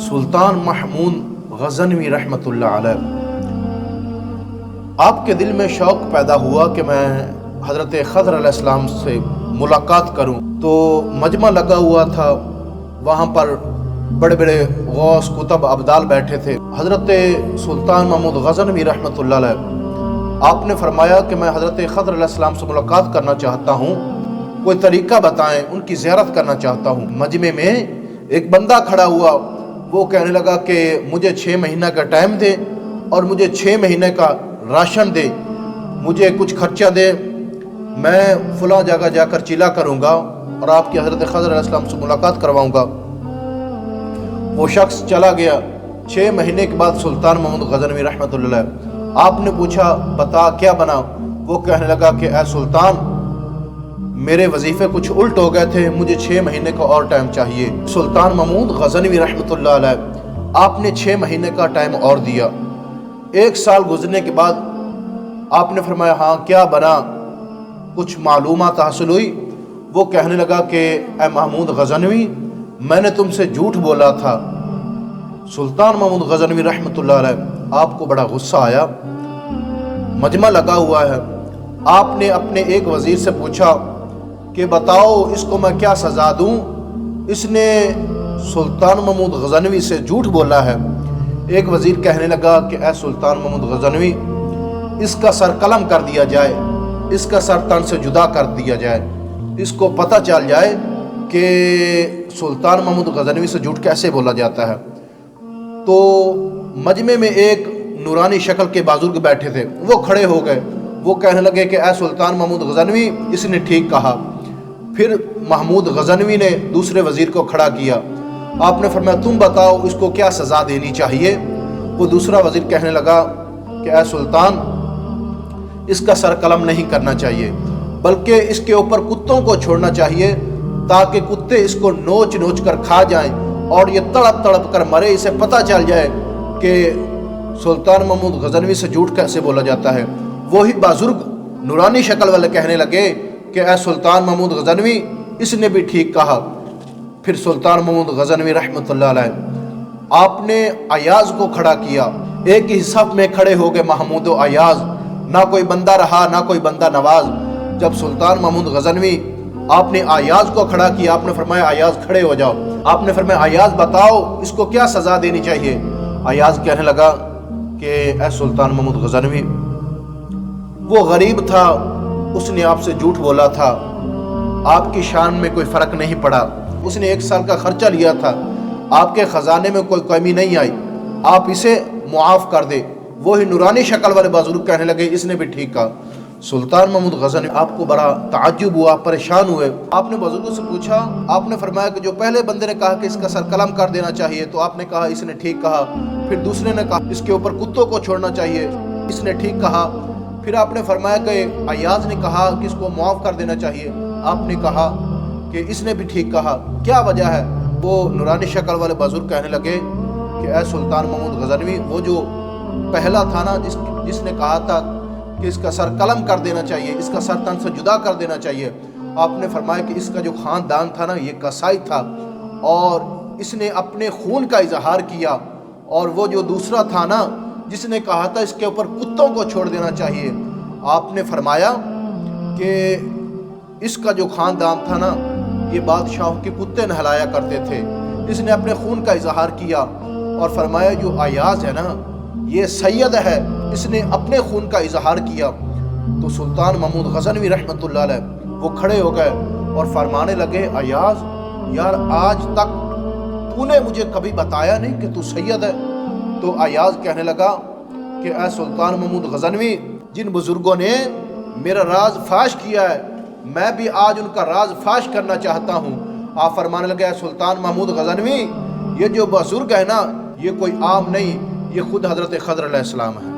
سلطان محمود غزنوی رحمۃ اللہ علیہ، آپ کے دل میں شوق پیدا ہوا کہ میں حضرت خضر علیہ السلام سے ملاقات کروں، تو مجمع لگا ہوا تھا، وہاں پر بڑے بڑے غوث کتب ابدال بیٹھے تھے۔ حضرت سلطان محمود غزنوی رحمۃ اللہ علیہ آپ نے فرمایا کہ میں حضرت خضر علیہ السلام سے ملاقات کرنا چاہتا ہوں، کوئی طریقہ بتائیں، ان کی زیارت کرنا چاہتا ہوں۔ مجمع میں ایک بندہ کھڑا ہوا، وہ کہنے لگا کہ مجھے 6 مہینہ کا ٹائم دے اور مجھے 6 مہینے کا راشن دے، مجھے کچھ خرچہ دے، میں فلاں جگہ جا کر چلا کروں گا اور آپ کی حضرت خضر علیہ السلام سے ملاقات کرواؤں گا۔ وہ شخص چلا گیا۔ 6 مہینے کے بعد سلطان محمود غزنوی رحمۃ اللہ علیہ آپ نے پوچھا بتا کیا بنا؟ وہ کہنے لگا کہ اے سلطان، میرے وظیفے کچھ الٹ ہو گئے تھے، مجھے 6 مہینے کا اور ٹائم چاہیے۔ سلطان محمود غزنوی رحمۃ اللہ علیہ آپ نے 6 مہینے کا ٹائم اور دیا۔ 1 سال گزرنے کے بعد آپ نے فرمایا ہاں کیا بنا، کچھ معلومات حاصل ہوئی؟ وہ کہنے لگا کہ اے محمود غزنوی، میں نے تم سے جھوٹ بولا تھا۔ سلطان محمود غزنوی رحمۃ اللہ علیہ آپ کو بڑا غصہ آیا، مجمع لگا ہوا ہے، آپ نے اپنے ایک وزیر سے پوچھا کہ بتاؤ اس کو میں کیا سزا دوں، اس نے سلطان محمود غزنوی سے جھوٹ بولا ہے۔ ایک وزیر کہنے لگا کہ اے سلطان محمود غزنوی، اس کا سر قلم کر دیا جائے، اس کا سر تن سے جدا کر دیا جائے، اس کو پتہ چل جائے کہ سلطان محمود غزنوی سے جھوٹ کیسے بولا جاتا ہے۔ تو مجمع میں ایک نورانی شکل کے بزرگ بیٹھے تھے، وہ کھڑے ہو گئے، وہ کہنے لگے کہ اے سلطان محمود غزنوی، اس نے ٹھیک کہا۔ پھر محمود غزنوی نے دوسرے وزیر کو کھڑا کیا، آپ نے فرمایا تم بتاؤ اس کو کیا سزا دینی چاہیے؟ وہ دوسرا وزیر کہنے لگا کہ اے سلطان، اس کا سر قلم نہیں کرنا چاہیے، بلکہ اس کے اوپر کتوں کو چھوڑنا چاہیے تاکہ کتے اس کو نوچ نوچ کر کھا جائیں اور یہ تڑپ تڑپ کر مرے، اسے پتہ چل جائے کہ سلطان محمود غزنوی سے جھوٹ کیسے بولا جاتا ہے۔ وہی بزرگ نورانی شکل والے کہنے لگے کہ اے سلطان محمود غزنوی، اس نے بھی ٹھیک کہا۔ پھر سلطان محمود غزنوی رحمۃ اللہ علیہ آپ نے ایاز کو کھڑا کیا، ایک ہی صف میں کھڑے ہو گئے محمود و ایاز، نہ کوئی بندہ رہا نہ کوئی بندہ نواز۔ جب سلطان محمود غزنوی آپ نے ایاز کو کھڑا کیا، آپ نے فرمایا ایاز کھڑے ہو جاؤ، آپ نے فرمایا ایاز بتاؤ اس کو کیا سزا دینی چاہیے؟ ایاز کہنے لگا کہ اے سلطان محمود غزنوی، وہ غریب تھا، اس نے آپ سے جھوٹ بولا تھا، آپ کی شان میں کوئی فرق نہیں پڑا، اس نے 1 سال کا خرچہ لیا تھا، آپ کے خزانے میں کوئی کمی نہیں آئی، آپ اسے معاف کر دے۔ وہی نورانی شکل والے بزرگ کہنے لگے اس نے بھی ٹھیک کہا۔ سلطان محمود غزنوی آپ کو بڑا تعجب ہوا، پریشان ہوئے، آپ نے بزرگوں سے پوچھا، آپ نے فرمایا کہ جو پہلے بندے نے کہا کہ اس کا سر قلم کر دینا چاہیے تو آپ نے کہا اس نے ٹھیک کہا، پھر دوسرے نے کہا اس کے اوپر کتوں کو چھوڑنا چاہیے، اس نے ٹھیک کہا، پھر آپ نے فرمایا کہ ایاز نے کہا کہ اس کو معاف کر دینا چاہیے، آپ نے کہا کہ اس نے بھی ٹھیک کہا، کیا وجہ ہے؟ وہ نورانی شکل والے بزرگ کہنے لگے کہ اے سلطان محمود غزنوی، وہ جو پہلا تھا نا جس نے کہا تھا کہ اس کا سر قلم کر دینا چاہیے، اس کا سر تن سے جدا کر دینا چاہیے، آپ نے فرمایا کہ اس کا جو خاندان تھا نا یہ قصائی تھا اور اس نے اپنے خون کا اظہار کیا، اور وہ جو دوسرا تھا نا جس نے کہا تھا اس کے اوپر کتوں کو چھوڑ دینا چاہیے، آپ نے فرمایا کہ اس کا جو خاندان تھا نا یہ بادشاہوں کے کتے نہلایا کرتے تھے، اس نے اپنے خون کا اظہار کیا، اور فرمایا جو ایاز ہے نا یہ سید ہے، اس نے اپنے خون کا اظہار کیا۔ تو سلطان محمود غزنوی رحمۃ اللہ علیہ وہ کھڑے ہو گئے اور فرمانے لگے ایاز، یار آج تک تو نے مجھے کبھی بتایا نہیں کہ تو سید ہے۔ تو ایاز کہنے لگا کہ اے سلطان محمود غزنوی، جن بزرگوں نے میرا راز فاش کیا ہے میں بھی آج ان کا راز فاش کرنا چاہتا ہوں۔ آپ فرمانے لگے اے سلطان محمود غزنوی، یہ جو بزرگ ہے نا یہ کوئی عام نہیں، یہ خود حضرت خضر علیہ السلام ہے۔